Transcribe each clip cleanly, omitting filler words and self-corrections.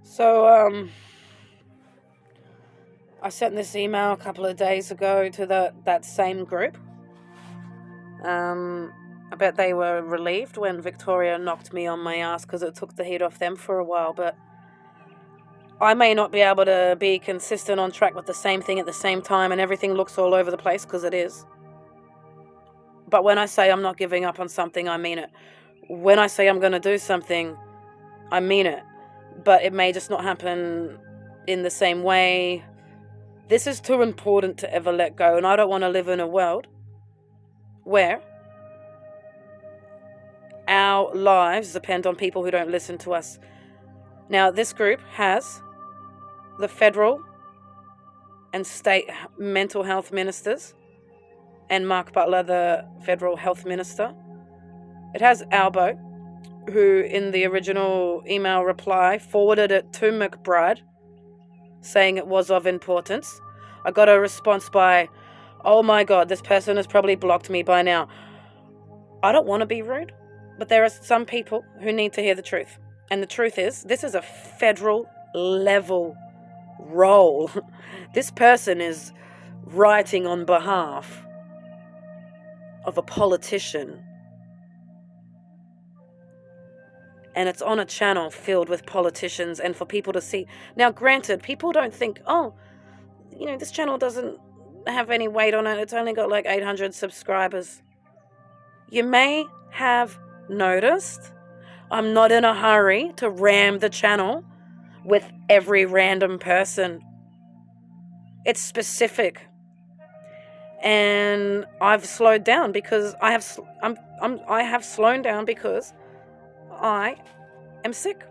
So, I sent this email a couple of days ago to that same group. I bet they were relieved when Victoria knocked me on my ass because it took the heat off them for a while, but I may not be able to be consistent on track with the same thing at the same time, and everything looks all over the place because it is. But when I say I'm not giving up on something, I mean it. When I say I'm going to do something, I mean it. But it may just not happen in the same way. This is too important to ever let go, and I don't want to live in a world where our lives depend on people who don't listen to us. Now, this group has the federal and state mental health ministers and Mark Butler, the federal health minister. It has Albo, who in the original email reply forwarded it to McBride, saying it was of importance. I got a response by, "Oh my God, this person has probably blocked me by now." I don't want to be rude, but there are some people who need to hear the truth. And the truth is, this is a federal level role. This person is writing on behalf of a politician. And it's on a channel filled with politicians and for people to see. Now, granted, people don't think, this channel doesn't have any weight on it. It's only got like 800 subscribers. You may have noticed I'm not in a hurry to ram the channel with every random person. It's specific. And I've slowed down because I have slowed down because I am sick.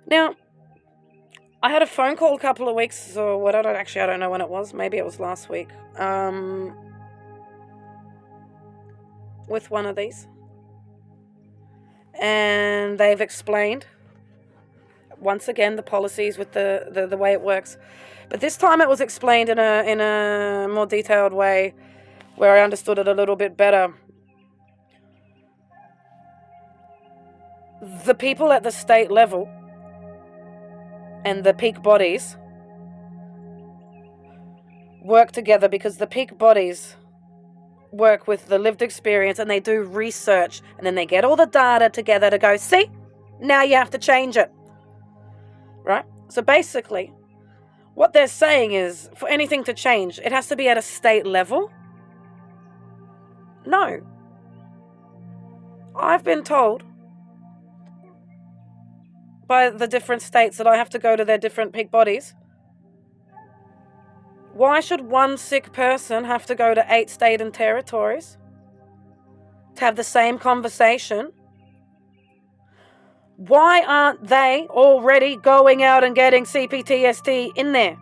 Now, I had a phone call a couple of weeks or I don't know when it was. Maybe it was last week. With one of these. And they've explained once again the policies with the way it works. But this time it was explained in a more detailed way where I understood it a little bit better. The people at the state level and the peak bodies work together because the peak bodies work with the lived experience and they do research and then they get all the data together to go, see, now you have to change it. Right? So basically, what they're saying is for anything to change, it has to be at a state level. No. I've been told by the different states that I have to go to their different peak bodies. Why should one sick person have to go to 8 states and territories to have the same conversation? Why aren't they already going out and getting CPTSD in there?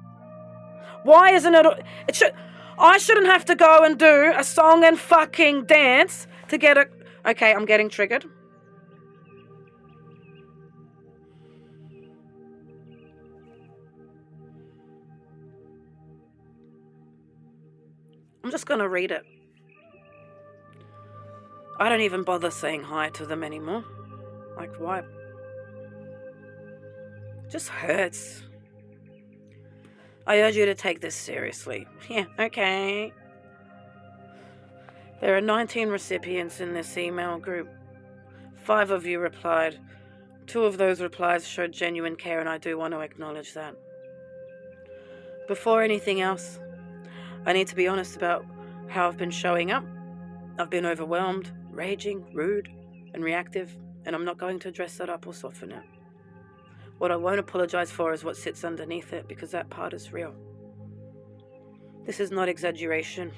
Why isn't it? I shouldn't have to go and do a song and fucking dance to get a... Okay, I'm getting triggered. I'm just going to read it. I don't even bother saying hi to them anymore. Like, why? It just hurts. I urge you to take this seriously. Yeah, okay. There are 19 recipients in this email group. 5 of you replied. 2 of those replies showed genuine care, and I do want to acknowledge that. Before anything else, I need to be honest about how I've been showing up. I've been overwhelmed, raging, rude, and reactive, and I'm not going to dress that up or soften it. What I won't apologize for is what sits underneath it, because that part is real. This is not exaggeration.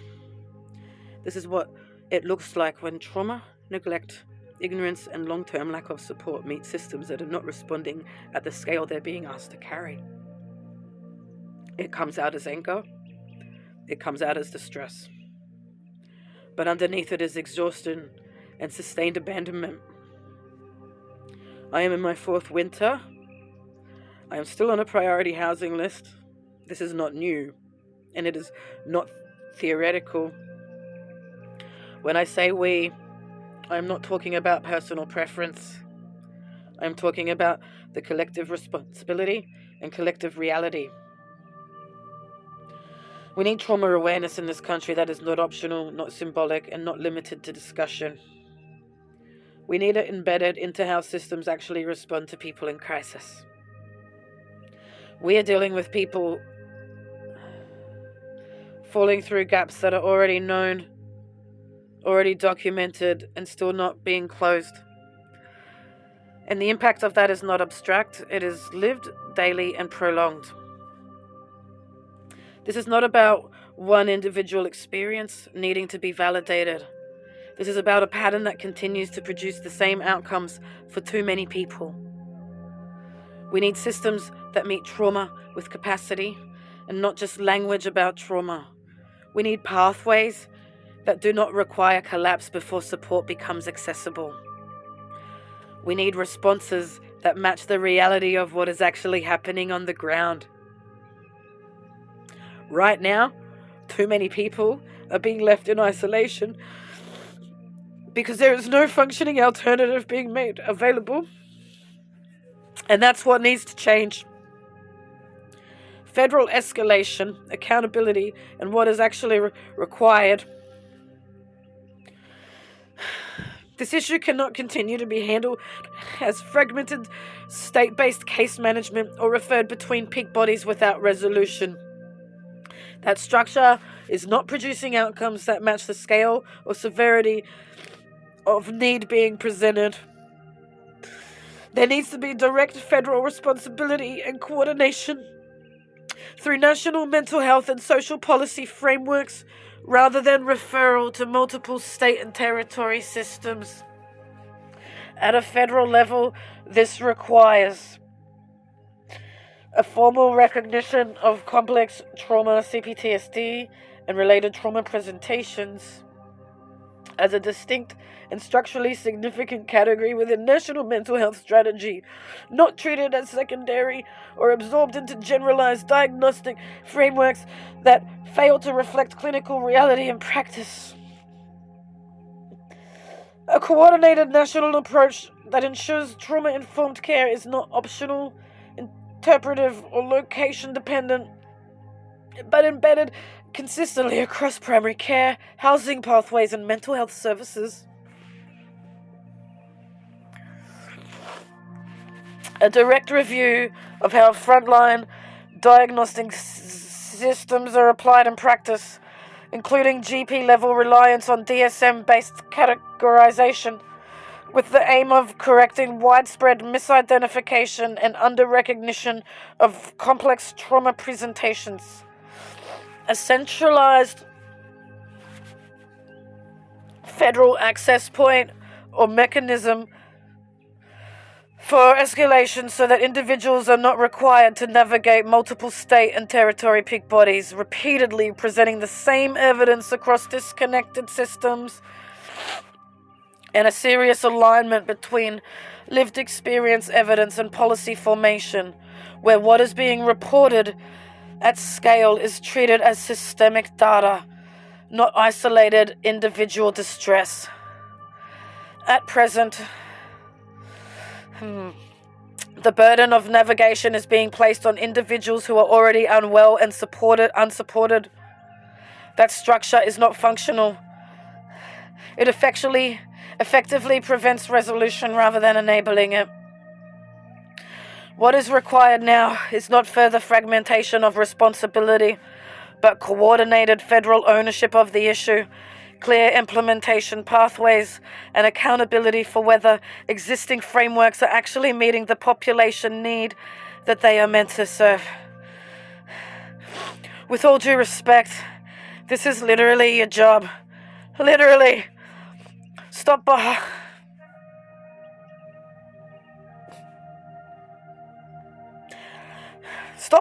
This is what it looks like when trauma, neglect, ignorance, and long-term lack of support meet systems that are not responding at the scale they're being asked to carry. It comes out as anger. It comes out as distress. But underneath it is exhaustion and sustained abandonment. I am in my 4th winter. I am still on a priority housing list. This is not new, and it is not theoretical. When I say we, I am not talking about personal preference. I'm talking about the collective responsibility and collective reality. We need trauma awareness in this country that is not optional, not symbolic, and not limited to discussion. We need it embedded into how systems actually respond to people in crisis. We are dealing with people falling through gaps that are already known, already documented, and still not being closed. And the impact of that is not abstract, it is lived, daily, and prolonged. This is not about one individual experience needing to be validated. This is about a pattern that continues to produce the same outcomes for too many people. We need systems that meet trauma with capacity and not just language about trauma. We need pathways that do not require collapse before support becomes accessible. We need responses that match the reality of what is actually happening on the ground. Right now, too many people are being left in isolation because there is no functioning alternative being made available. And that's what needs to change. Federal escalation, accountability, and what is actually required. This issue cannot continue to be handled as fragmented state-based case management or referred between peak bodies without resolution. That structure is not producing outcomes that match the scale or severity of need being presented. There needs to be direct federal responsibility and coordination through national mental health and social policy frameworks rather than referral to multiple state and territory systems. At a federal level, this requires a formal recognition of complex trauma, CPTSD, and related trauma presentations as a distinct and structurally significant category within national mental health strategy, not treated as secondary or absorbed into generalized diagnostic frameworks that fail to reflect clinical reality and practice. A coordinated national approach that ensures trauma-informed care is not optional, interpretive, or location-dependent, but embedded consistently across primary care, housing pathways, and mental health services. A direct review of how frontline diagnostic systems are applied in practice, including GP-level reliance on DSM-based categorization, with the aim of correcting widespread misidentification and under-recognition of complex trauma presentations. A centralized federal access point or mechanism for escalation so that individuals are not required to navigate multiple state and territory peak bodies, repeatedly presenting the same evidence across disconnected systems, and a serious alignment between lived experience evidence and policy formation, where what is being reported at scale is treated as systemic data, not isolated individual distress. At present, the burden of navigation is being placed on individuals who are already unwell and unsupported. That structure is not functional. It effectively prevents resolution rather than enabling it. What is required now is not further fragmentation of responsibility, but coordinated federal ownership of the issue, clear implementation pathways, and accountability for whether existing frameworks are actually meeting the population need that they are meant to serve. With all due respect, this is literally your job. Literally. Stop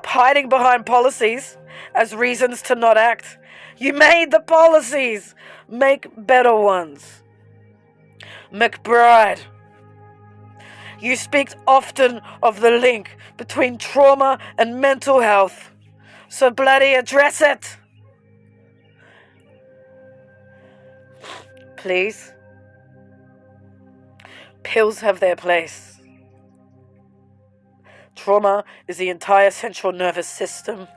hiding behind policies as reasons to not act. You made the policies. Make better ones. McBride, you speak often of the link between trauma and mental health. So bloody address it. Please. Pills have their place. Trauma is the entire central nervous system.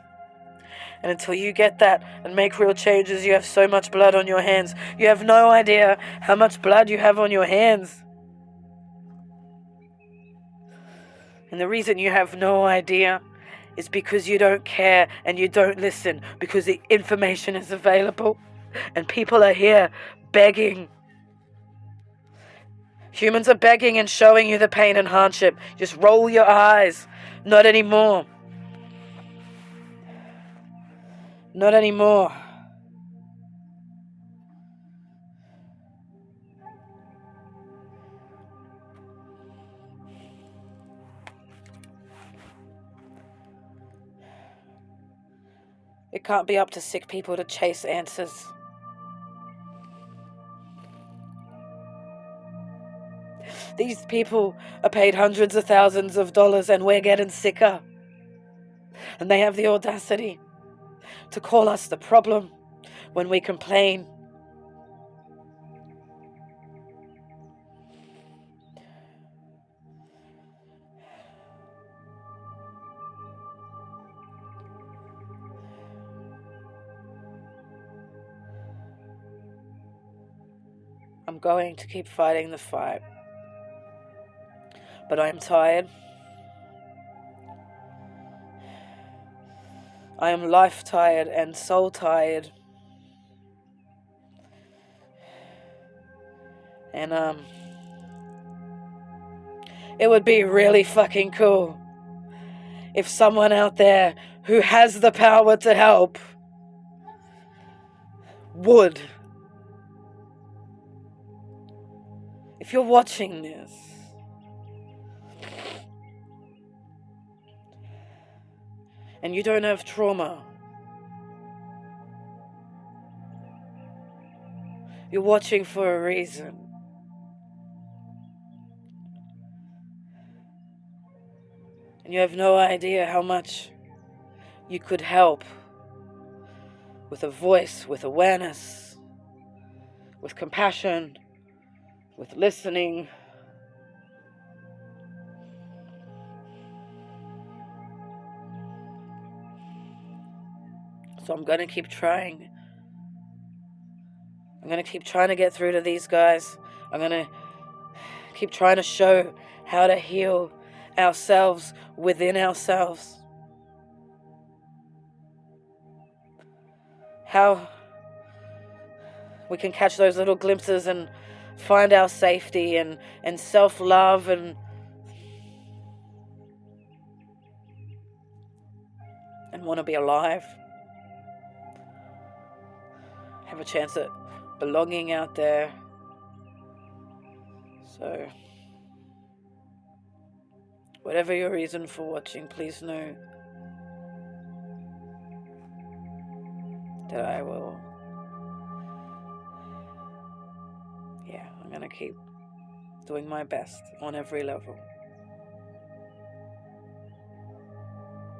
And until you get that and make real changes, you have so much blood on your hands. You have no idea how much blood you have on your hands. And the reason you have no idea is because you don't care and you don't listen, because the information is available and people are here begging. Humans are begging and showing you the pain and hardship. Just roll your eyes. Not anymore. Not anymore. It can't be up to sick people to chase answers. These people are paid hundreds of thousands of dollars and we're getting sicker. And they have the audacity to call us the problem when we complain. I'm going to keep fighting the fight. But I am tired. I am life tired and soul tired. And it would be really fucking cool if someone out there who has the power to help would. If you're watching this, and you don't have trauma, you're watching for a reason. And you have no idea how much you could help with a voice, with awareness, with compassion, with listening. So I'm going to keep trying. I'm going to keep trying to get through to these guys. I'm going to keep trying to show how to heal ourselves within ourselves. How we can catch those little glimpses and find our safety and self-love and want to be alive. Have a chance at belonging out there. So, whatever your reason for watching, please know that I will, I'm going to keep doing my best on every level.